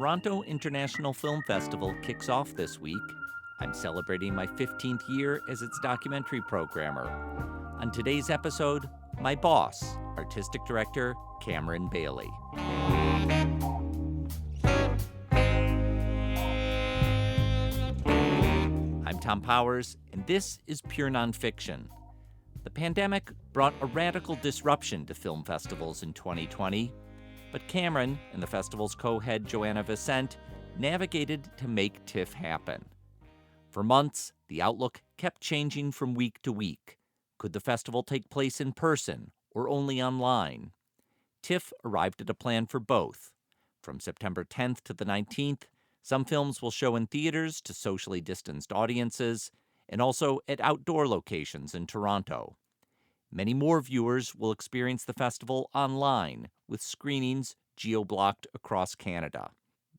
Toronto International Film Festival kicks off this week. I'm celebrating my 15th year as its documentary programmer. On today's episode, my boss, artistic director Cameron Bailey. I'm Tom Powers, and this is Pure Nonfiction. The pandemic brought a radical disruption to film festivals in 2020, but Cameron and the festival's co-head Joanna Vicente navigated to make TIFF happen. For months, the outlook kept changing from week to week. Could the festival take place in person or only online? TIFF arrived at a plan for both. From September 10th to the 19th, some films will show in theaters to socially distanced audiences and also at outdoor locations in Toronto. Many more viewers will experience the festival online, with screenings geo-blocked across Canada.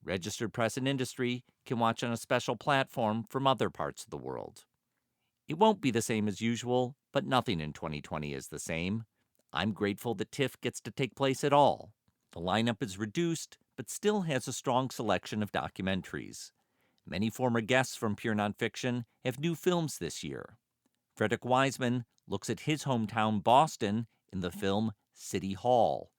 Registered press and industry can watch on a special platform from other parts of the world. It won't be the same as usual, but nothing in 2020 is the same. I'm grateful that TIFF gets to take place at all. The lineup is reduced, but still has a strong selection of documentaries. Many former guests from Pure Nonfiction have new films this year. Frederick Wiseman looks at his hometown Boston in the film City Hall.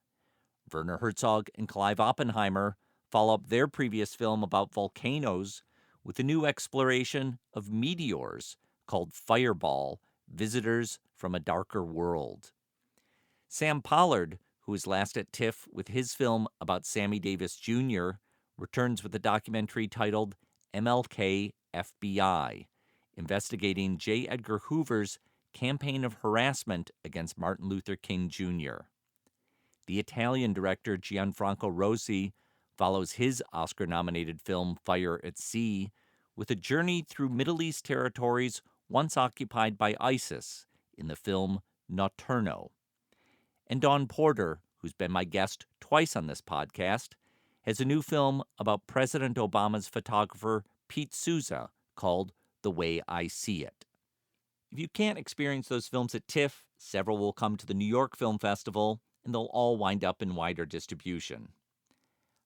Werner Herzog and Clive Oppenheimer follow up their previous film about volcanoes with a new exploration of meteors called Fireball: Visitors from a Darker World. Sam Pollard, who was last at TIFF with his film about Sammy Davis Jr., returns with a documentary titled MLK FBI, investigating J. Edgar Hoover's campaign of harassment against Martin Luther King Jr. The Italian director Gianfranco Rosi follows his Oscar-nominated film Fire at Sea with a journey through Middle East territories once occupied by ISIS in the film Notturno. And Dawn Porter, who's been my guest twice on this podcast, has a new film about President Obama's photographer Pete Souza called The Way I See It. If you can't experience those films at TIFF, several will come to the New York Film Festival, and they'll all wind up in wider distribution.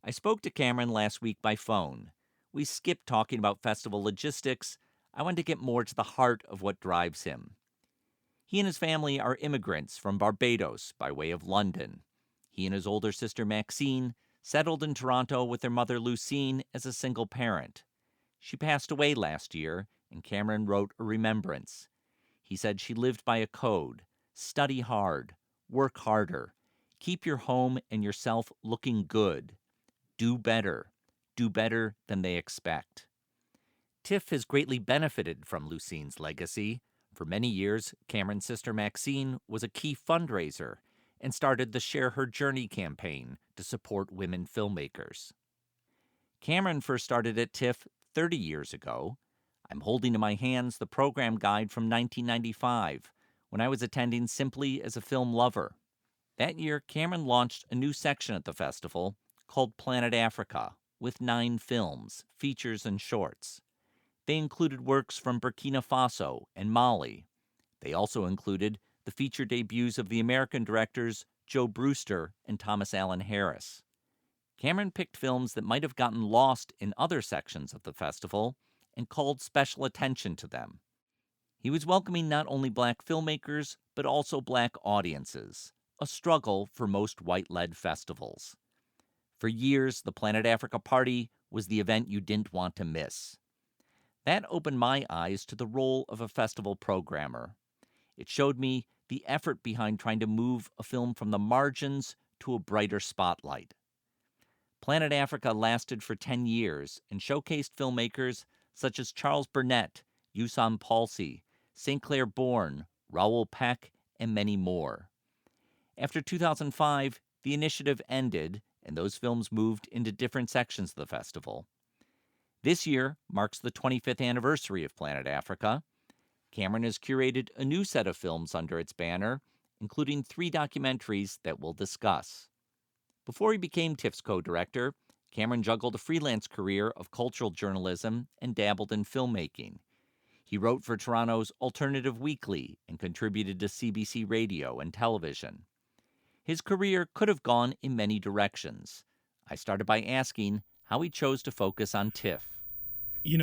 I spoke to Cameron last week by phone. We skipped talking about festival logistics. I wanted to get more to the heart of what drives him. He and his family are immigrants from Barbados by way of London. He and his older sister Maxine settled in Toronto with their mother Lucine as a single parent. She passed away last year, and Cameron wrote a remembrance. He said she lived by a code: study hard, work harder, keep your home and yourself looking good, do better than they expect. TIFF has greatly benefited from Lucine's legacy. For many years, Cameron's sister Maxine was a key fundraiser and started the Share Her Journey campaign to support women filmmakers. Cameron first started at TIFF 30 years ago. I'm holding in my hands the program guide from 1995, when I was attending simply as a film lover. That year, Cameron launched a new section at the festival called Planet Africa, with 9 films, features, and shorts. They included works from Burkina Faso and Mali. They also included the feature debuts of the American directors Joe Brewster and Thomas Allen Harris. Cameron picked films that might have gotten lost in other sections of the festival and called special attention to them. He was welcoming not only black filmmakers, but also black audiences, a struggle for most white-led festivals. For years, the Planet Africa Party was the event you didn't want to miss. That opened my eyes to the role of a festival programmer. It showed me the effort behind trying to move a film from the margins to a brighter spotlight. Planet Africa lasted for 10 years and showcased filmmakers such as Charles Burnett, Yusam Palsi, St. Clair Bourne, Raoul Peck, and many more. After 2005, the initiative ended, and those films moved into different sections of the festival. This year marks the 25th anniversary of Planet Africa. Cameron has curated a new set of films under its banner, including 3 documentaries that we'll discuss. Before he became TIFF's co-director, Cameron juggled a freelance career of cultural journalism and dabbled in filmmaking. He wrote for Toronto's Alternative Weekly and contributed to CBC Radio and television. His career could have gone in many directions. I started by asking how he chose to focus on TIFF.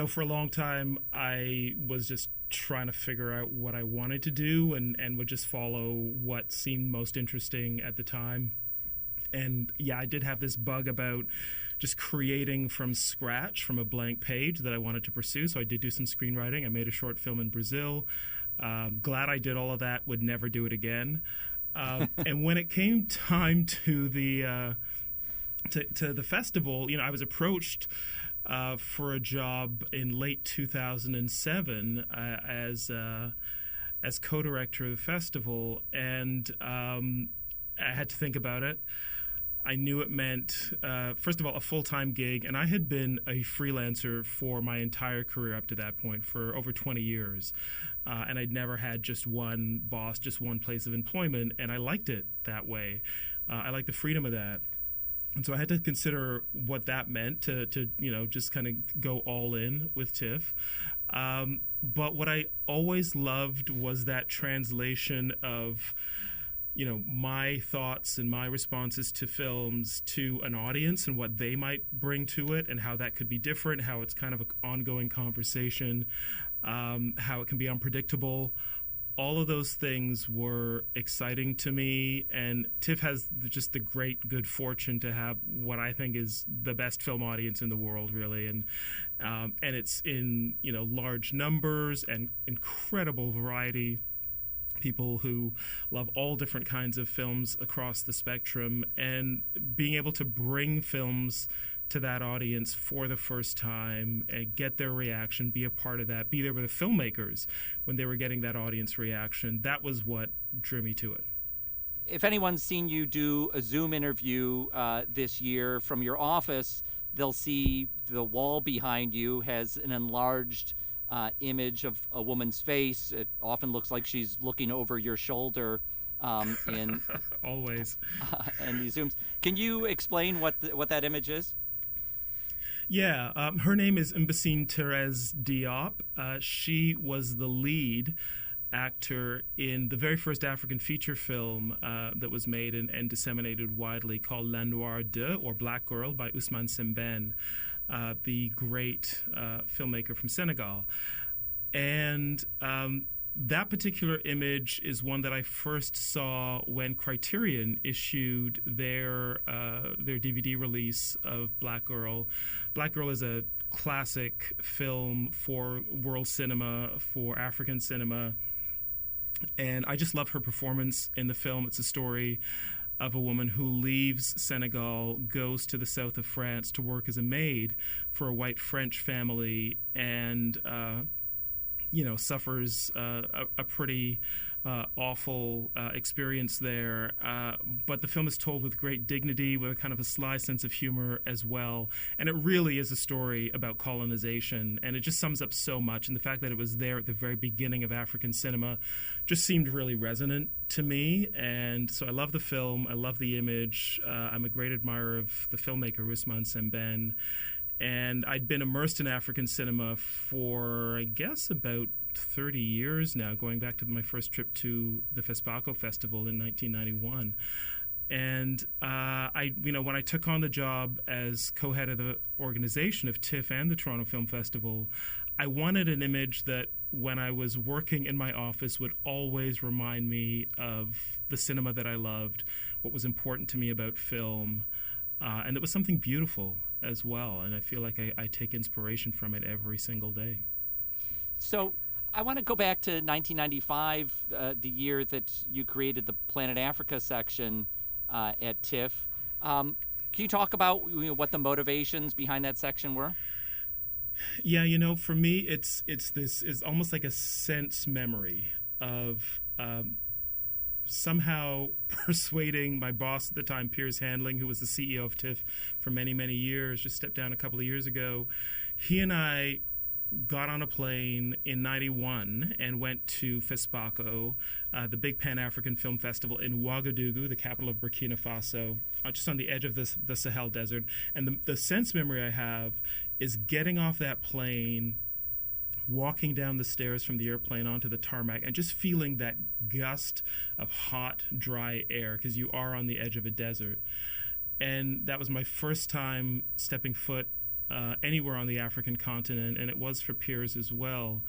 For a long time, I was just trying to figure out what I wanted to do and would just follow what seemed most interesting at the time. And yeah, I did have this bug about just creating from scratch, from a blank page that I wanted to pursue. So I did do some screenwriting. I made a short film in Brazil. Glad I did all of that, would never do it again. And when it came time to the festival, I was approached for a job in late 2007 as co-director of the festival, and I had to think about it. I knew it meant, first of all, a full-time gig, and I had been a freelancer for my entire career up to that point, for over 20 years. And I'd never had just one boss, just one place of employment, and I liked it that way. I liked the freedom of that. And so I had to consider what that meant to just kind of go all in with TIFF. But what I always loved was that translation of my thoughts and my responses to films to an audience and what they might bring to it and how that could be different, how it's kind of an ongoing conversation, how it can be unpredictable. All of those things were exciting to me, and TIFF has just the great good fortune to have what I think is the best film audience in the world, really, and it's in large numbers and incredible variety. People who love all different kinds of films across the spectrum, and being able to bring films to that audience for the first time and get their reaction, be a part of that, be there with the filmmakers when they were getting that audience reaction. That was what drew me to it. If anyone's seen you do a Zoom interview this year from your office, they'll see the wall behind you has an enlarged image of a woman's face. It often looks like she's looking over your shoulder in always in these Zooms. Can you explain what that image is? Yeah, her name is Mbasine Therese Diop. She was the lead actor in the very first African feature film that was made and disseminated widely, called La Noire de, or Black Girl, by Ousmane Sembène, the great filmmaker from Senegal. And that particular image is one that I first saw when Criterion issued their DVD release of Black Girl. Black Girl is a classic film for world cinema, for African cinema, and I just love her performance in the film. It's a story of a woman who leaves Senegal, goes to the south of France to work as a maid for a white French family, and suffers a pretty awful experience there. But the film is told with great dignity, with a kind of a sly sense of humor as well. And it really is a story about colonization. And it just sums up so much. And the fact that it was there at the very beginning of African cinema just seemed really resonant to me. And so I love the film. I love the image. I'm a great admirer of the filmmaker Ousmane Sembène. And I'd been immersed in African cinema for, I guess, about 30 years now, going back to my first trip to the FESPACO Festival in 1991. And when I took on the job as co-head of the organization of TIFF and the Toronto Film Festival, I wanted an image that, when I was working in my office, would always remind me of the cinema that I loved, what was important to me about film. And it was something beautiful as well. And I feel like I take inspiration from it every single day. So I want to go back to 1995, the year that you created the Planet Africa section at TIFF. Can you talk about what the motivations behind that section were? Yeah, for me, it's almost like a sense memory of somehow persuading my boss at the time, Piers Handling, who was the CEO of TIFF for many, many years, just stepped down a couple of years ago. He and I got on a plane in 91 and went to FESPACO, the big Pan-African Film Festival in Ouagadougou, the capital of Burkina Faso, just on the edge of the Sahel Desert. And the sense memory I have is getting off that plane, walking down the stairs from the airplane onto the tarmac, and just feeling that gust of hot, dry air, because you are on the edge of a desert. And that was my first time stepping foot anywhere on the African continent, and it was for Piers as well.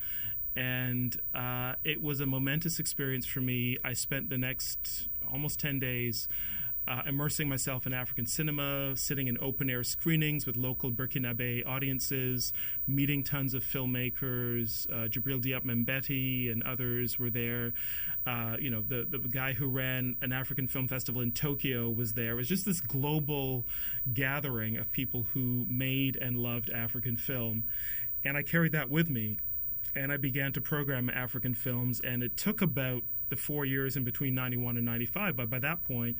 And it was a momentous experience for me. I spent the next almost 10 days immersing myself in African cinema, sitting in open-air screenings with local Burkinabe audiences, meeting tons of filmmakers. Djibril Diop Mbeti and others were there. The guy who ran an African film festival in Tokyo was there. It was just this global gathering of people who made and loved African film. And I carried that with me. And I began to program African films. And it took about the 4 years in between 91 and 95. But by that point,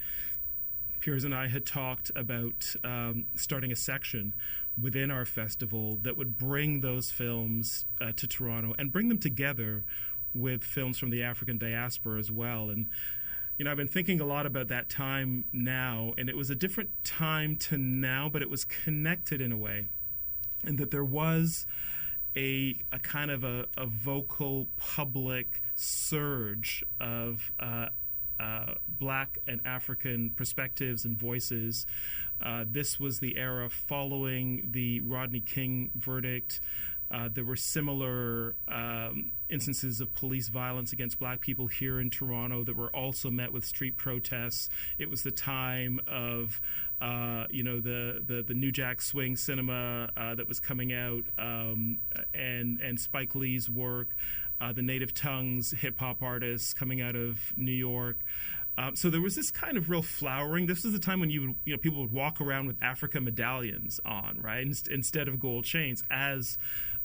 Piers and I had talked about starting a section within our festival that would bring those films to Toronto and bring them together with films from the African diaspora as well. And, I've been thinking a lot about that time now, and it was a different time to now, but it was connected in a way, and that there was a kind of a vocal public surge of Black and African perspectives and voices. This was the era following the Rodney King verdict. There were similar instances of police violence against Black people here in Toronto that were also met with street protests. It was the time of the New Jack Swing cinema that was coming out, and Spike Lee's work, the Native Tongues hip-hop artists coming out of New York. So there was this kind of real flowering. This was the time when people would walk around with Africa medallions on, right, instead of gold chains, as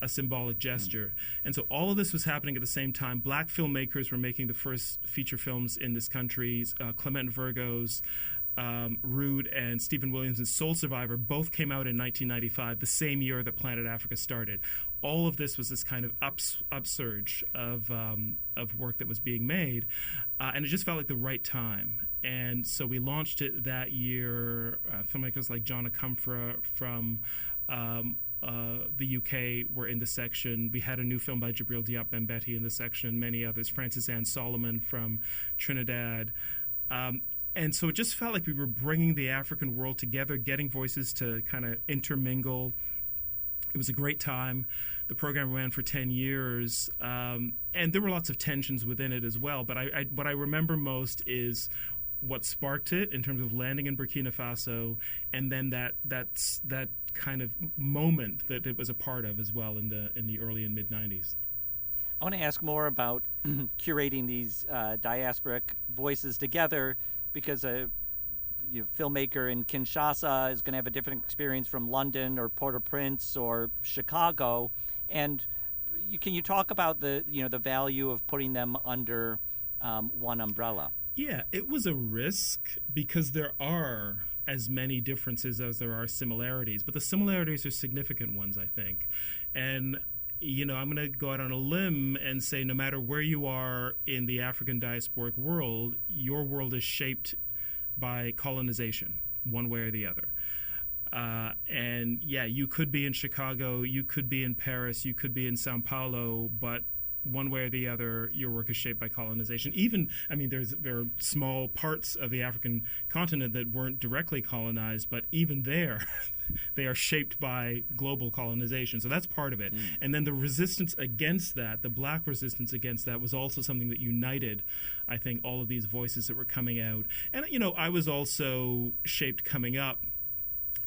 a symbolic gesture. And so all of this was happening at the same time. Black filmmakers were making the first feature films in this country. Clement Virgo's Rude and Stephen Williams' Soul Survivor both came out in 1995, the same year that Planet Africa started. All of this was this kind of upsurge of work that was being made, and it just felt like the right time. And so we launched it that year. Filmmakers like John Akomfra from the UK were in the section. We had a new film by Djibril Diop Mbeti in the section, many others. Frances Ann Solomon from Trinidad. And so it just felt like we were bringing the African world together, getting voices to kind of intermingle. It was a great time. The program ran for 10 years, and there were lots of tensions within it as well. But what I remember most is what sparked it in terms of landing in Burkina Faso, and then that kind of moment that it was a part of as well in the early and mid 90s. I want to ask more about curating these diasporic voices together, because a filmmaker in Kinshasa is going to have a different experience from London or Port-au-Prince or Chicago. And can you talk about the value of putting them under one umbrella? Yeah, it was a risk because there are as many differences as there are similarities, but the similarities are significant ones, I think. And I'm going to go out on a limb and say no matter where you are in the African diasporic world, your world is shaped by colonization, one way or the other. And you could be in Chicago, you could be in Paris, you could be in Sao Paulo, but one way or the other, your work is shaped by colonization. There are small parts of the African continent that weren't directly colonized, but even there, they are shaped by global colonization. So that's part of it. And then the resistance against that, the Black resistance against that, was also something that united, I think, all of these voices that were coming out. And, I was also shaped coming up.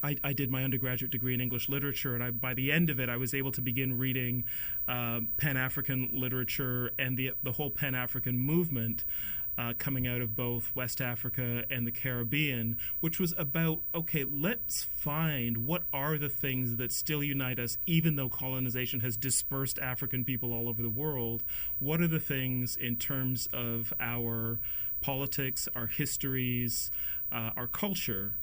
I did my undergraduate degree in English literature, and by the end of it, I was able to begin reading Pan-African literature and the whole Pan-African movement coming out of both West Africa and the Caribbean, which was about, okay, let's find what are the things that still unite us, even though colonization has dispersed African people all over the world. What are the things in terms of our politics, our histories, our culture,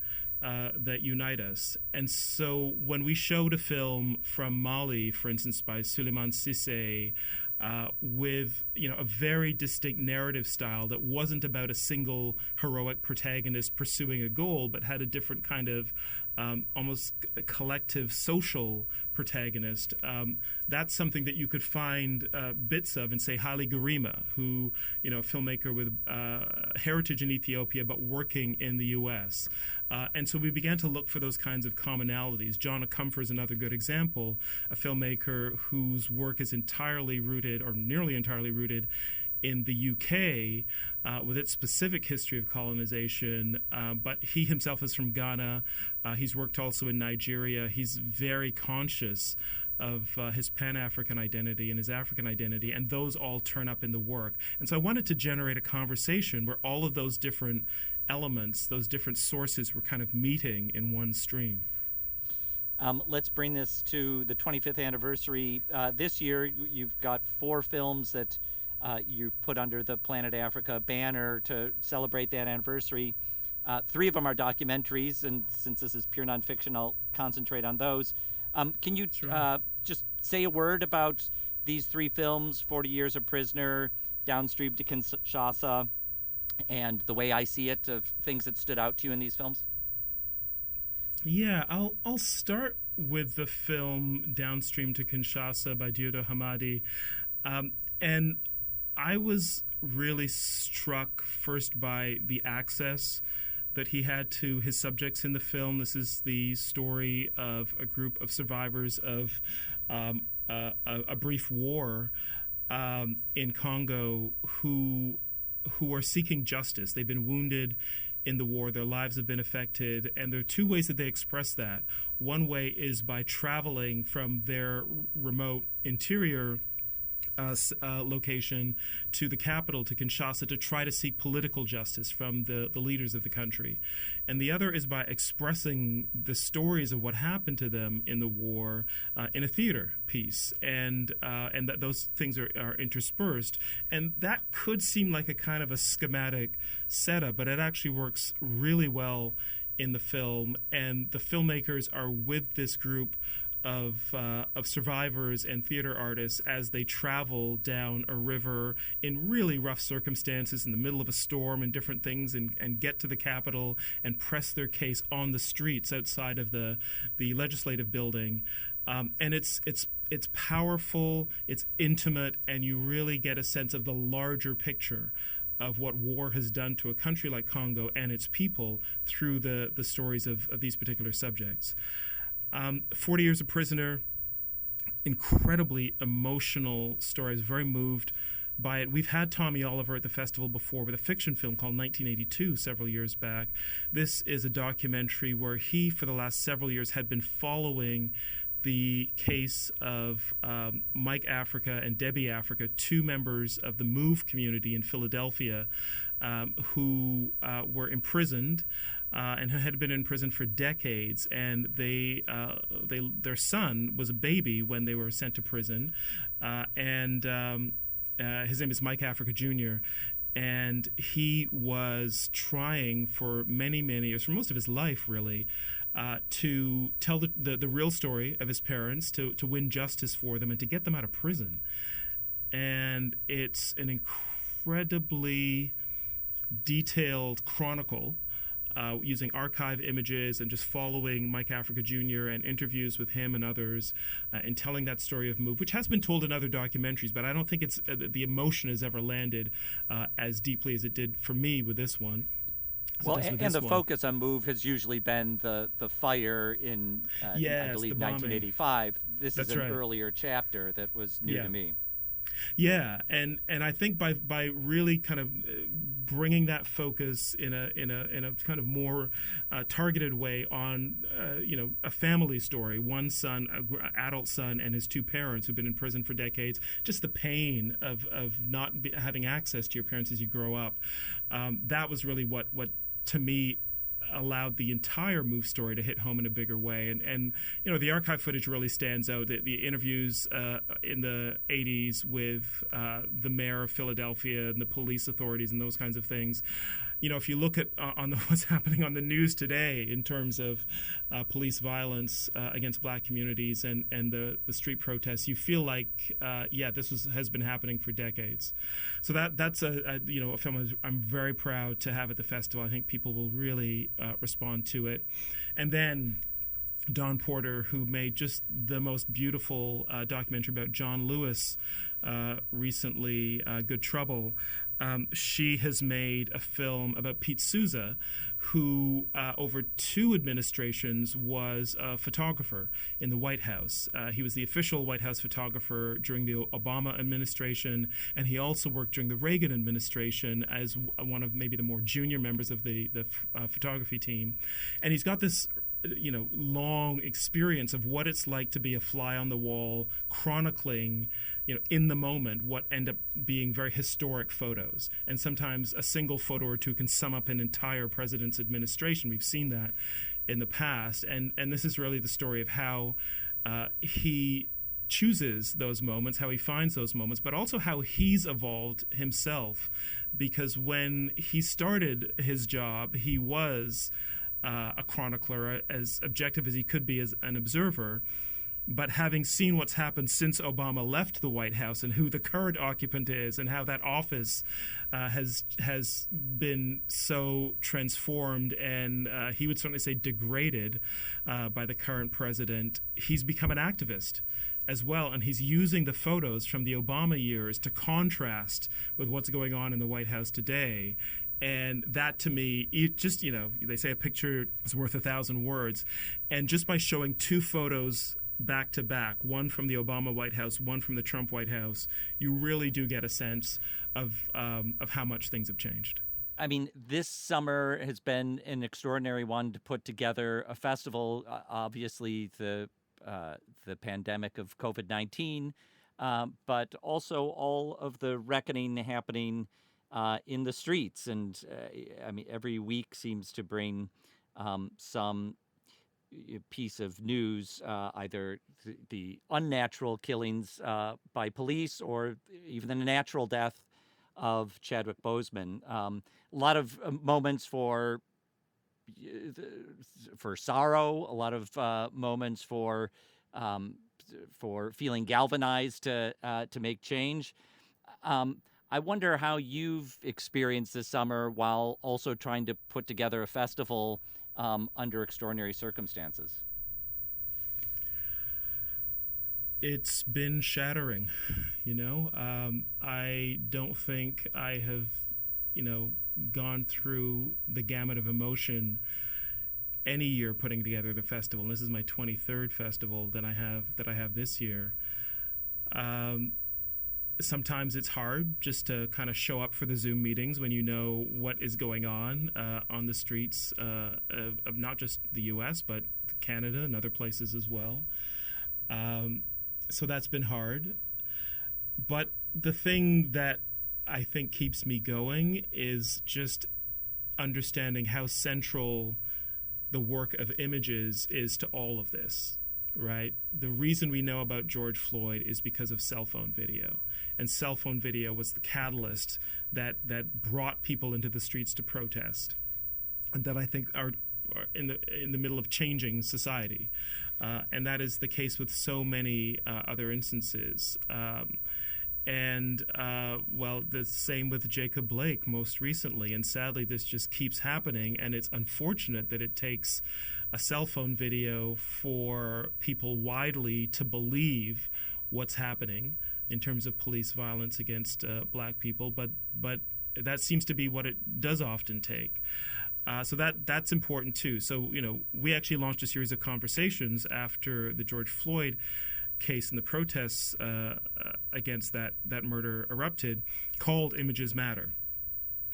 that unite us? And so when we showed a film from Mali, for instance, by Suleiman Cissé, with a very distinct narrative style that wasn't about a single heroic protagonist pursuing a goal, but had a different kind of almost a collective social protagonist. That's something that you could find bits of in, say, Haile Gerima, who, a filmmaker with heritage in Ethiopia but working in the U.S. And so we began to look for those kinds of commonalities. John Acumfer is another good example, a filmmaker whose work is entirely rooted, or nearly entirely rooted, in the UK with its specific history of colonization, but he himself is from Ghana. He's worked also in Nigeria. He's very conscious of his Pan-African identity and his African identity, and those all turn up in the work. And so I wanted to generate a conversation where all of those different elements, those different sources were kind of meeting in one stream. Let's bring this to the 25th anniversary. This year, you've got 4 films that you put under the Planet Africa banner to celebrate that anniversary. 3 of them are documentaries, and since this is pure nonfiction, I'll concentrate on those. Can you just say a word about these 3 films, 40 Years a Prisoner, Downstream to Kinshasa, and The Way I See It, of things that stood out to you in these films? Yeah, I'll start with the film Downstream to Kinshasa by Diodo Hamadi. And I was really struck first by the access that he had to his subjects in the film. This is the story of a group of survivors of a brief war in Congo who are seeking justice. They've been wounded in the war, their lives have been affected, and there are 2 ways that they express that. One way is by traveling from their remote interior location to the capital, to Kinshasa, to try to seek political justice from the leaders of the country. And the other is by expressing the stories of what happened to them in the war in a theater piece. And that those things are interspersed. And that could seem like a kind of a schematic setup, but it actually works really well in the film. And the filmmakers are with this group of survivors and theater artists as they travel down a river in really rough circumstances in the middle of a storm and different things, and get to the capital and press their case on the streets outside of the legislative building. And it's powerful, it's intimate, and you really get a sense of the larger picture of what war has done to a country like Congo and its people through the stories of these particular subjects. 40 Years a Prisoner, incredibly emotional story. I was very moved by it. We've had Tommy Oliver at the festival before with a fiction film called 1982 several years back. This is a documentary where he, for the last several years, had been following the case of Mike Africa and Debbie Africa, 2 members of the MOVE community in Philadelphia who were imprisoned and had been in prison for decades. And their son was a baby when they were sent to prison. His name is Mike Africa Jr., and he was trying for many years, for most of his life really, to tell the real story of his parents, to win justice for them, and to get them out of prison. And it's an incredibly detailed chronicle using archive images and just following Mike Africa Jr. and interviews with him and others and telling that story of MOVE, which has been told in other documentaries, but I don't think it's the emotion has ever landed as deeply as it did for me with this one. Well, and the focus on MOVE has usually been the fire in, I believe, 1985. This is an earlier chapter that was new to me. Yeah, and I think by really kind of bringing that focus in a kind of more targeted way on a family story, one son, an adult son, and his 2 parents who've been in prison for decades, just the pain of not having access to your parents as you grow up. That was really what to me allowed the entire MOVE story to hit home in a bigger way. And the archive footage really stands out. The interviews in the 80s with the mayor of Philadelphia and the police authorities and those kinds of things. if you look at what's happening on the news today in terms of police violence against black communities and the street protests, you feel like this has been happening for decades. So that's a film I'm very proud to have at the festival. I think people will really respond to it. And then Dawn Porter, who made just the most beautiful documentary about John Lewis recently, Good Trouble. She has made a film about Pete Souza, who over 2 administrations was a photographer in the White House. He was the official White House photographer during the Obama administration, and he also worked during the Reagan administration as one of maybe the more junior members of the photography team. And he's got this long experience of what it's like to be a fly on the wall, chronicling, in the moment, what end up being very historic photos. And sometimes a single photo or two can sum up an entire president's administration. We've seen that in the past. And this is really the story of how he chooses those moments, how he finds those moments, but also how he's evolved himself. Because when he started his job, he was a chronicler, as objective as he could be as an observer. But having seen what's happened since Obama left the White House and who the current occupant is and how that office has been so transformed and he would certainly say degraded by the current president, he's become an activist as well. And he's using the photos from the Obama years to contrast with what's going on in the White House today. And that, to me, they say a picture is worth 1,000 words. And just by showing 2 photos back to back, one from the Obama White House, one from the Trump White House, you really do get a sense of how much things have changed. I mean, this summer has been an extraordinary one to put together a festival. Obviously, the pandemic of COVID-19, but also all of the reckoning happening in the streets. And every week seems to bring some piece of news, either the unnatural killings by police or even the natural death of Chadwick Boseman. A lot of moments for sorrow, a lot of moments for feeling galvanized to make change. I wonder how you've experienced this summer while also trying to put together a festival under extraordinary circumstances. It's been shattering, I don't think I have, gone through the gamut of emotion any year putting together the festival. And this is my 23rd festival that I have this year. Sometimes it's hard just to kind of show up for the Zoom meetings when you know what is going on the streets of not just the U.S., but Canada and other places as well. So that's been hard. But the thing that I think keeps me going is just understanding how central the work of images is to all of this. Right? The reason we know about George Floyd is because of cell phone video. And cell phone video was the catalyst that brought people into the streets to protest, and that I think are in the middle of changing society. And that is the case with so many other instances. The same with Jacob Blake most recently. And sadly, this just keeps happening. And it's unfortunate that it takes a cell phone video for people widely to believe what's happening in terms of police violence against black people. But that seems to be what it does often take. So that's important too. So, we actually launched a series of conversations after the George Floyd case and the protests against that murder erupted, called Images Matter.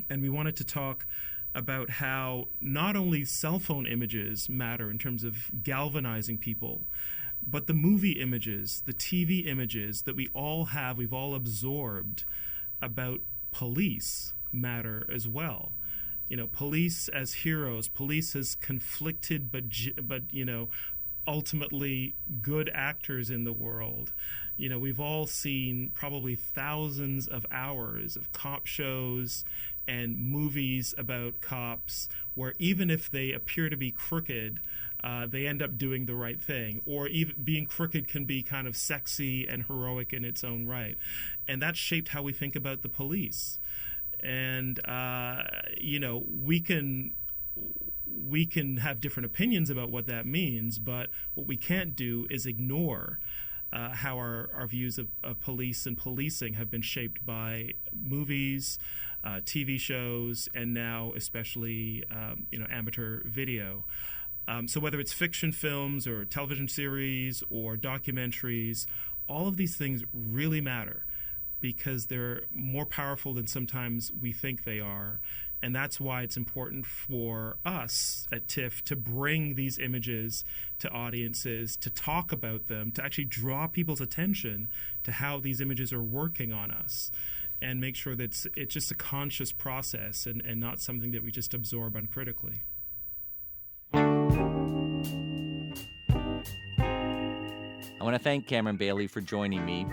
And we wanted to talk about how not only cell phone images matter in terms of galvanizing people, but the movie images, the TV images that we've all absorbed about police matter as well. Police as heroes, police as conflicted but ultimately good actors in the world. We've all seen probably thousands of hours of cop shows and movies about cops where even if they appear to be crooked, they end up doing the right thing. Or even being crooked can be kind of sexy and heroic in its own right. And that shaped how we think about the police. And, we can have different opinions about what that means, but what we can't do is ignore how our views of police and policing have been shaped by movies, TV shows, and now especially amateur video. So whether it's fiction films or television series or documentaries, all of these things really matter because they're more powerful than sometimes we think they are. And that's why it's important for us at TIFF to bring these images to audiences, to talk about them, to actually draw people's attention to how these images are working on us, and make sure that it's just a conscious process and not something that we just absorb uncritically. I want to thank Cameron Bailey for joining me.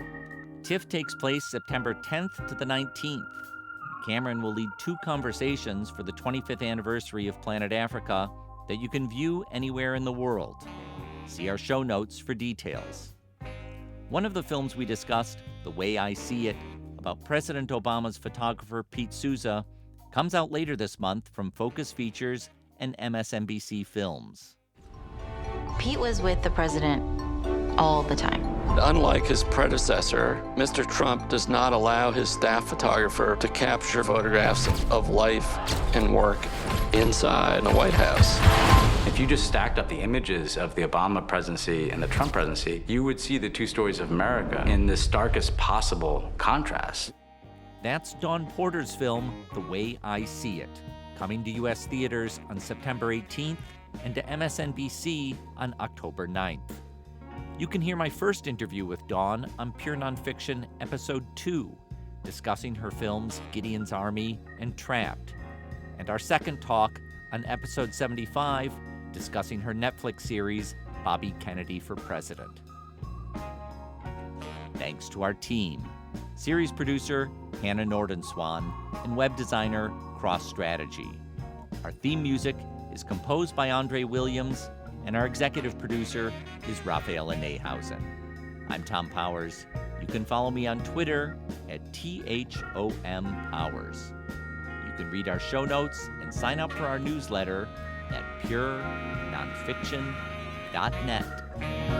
TIFF takes place September 10th to the 19th. Cameron will lead 2 conversations for the 25th anniversary of Planet Africa that you can view anywhere in the world. See our show notes for details. One of the films we discussed, The Way I See It, about President Obama's photographer Pete Souza, comes out later this month from Focus Features and MSNBC Films. Pete was with the president all the time. Unlike his predecessor, Mr. Trump does not allow his staff photographer to capture photographs of life and work inside the White House. If you just stacked up the images of the Obama presidency and the Trump presidency, you would see the 2 stories of America in the starkest possible contrast. That's Dawn Porter's film, The Way I See It, coming to U.S. theaters on September 18th and to MSNBC on October 9th. You can hear my first interview with Dawn on Pure Nonfiction Episode 2, discussing her films Gideon's Army and Trapped, and our second talk on Episode 75, discussing her Netflix series Bobby Kennedy for President. Thanks to our team, series producer Hannah Nordenswan and web designer Cross Strategy. Our theme music is composed by Andre Williams, and our executive producer is Rafaela Nehausen. I'm Tom Powers. You can follow me on Twitter at THOMPowers. You can read our show notes and sign up for our newsletter at purenonfiction.net.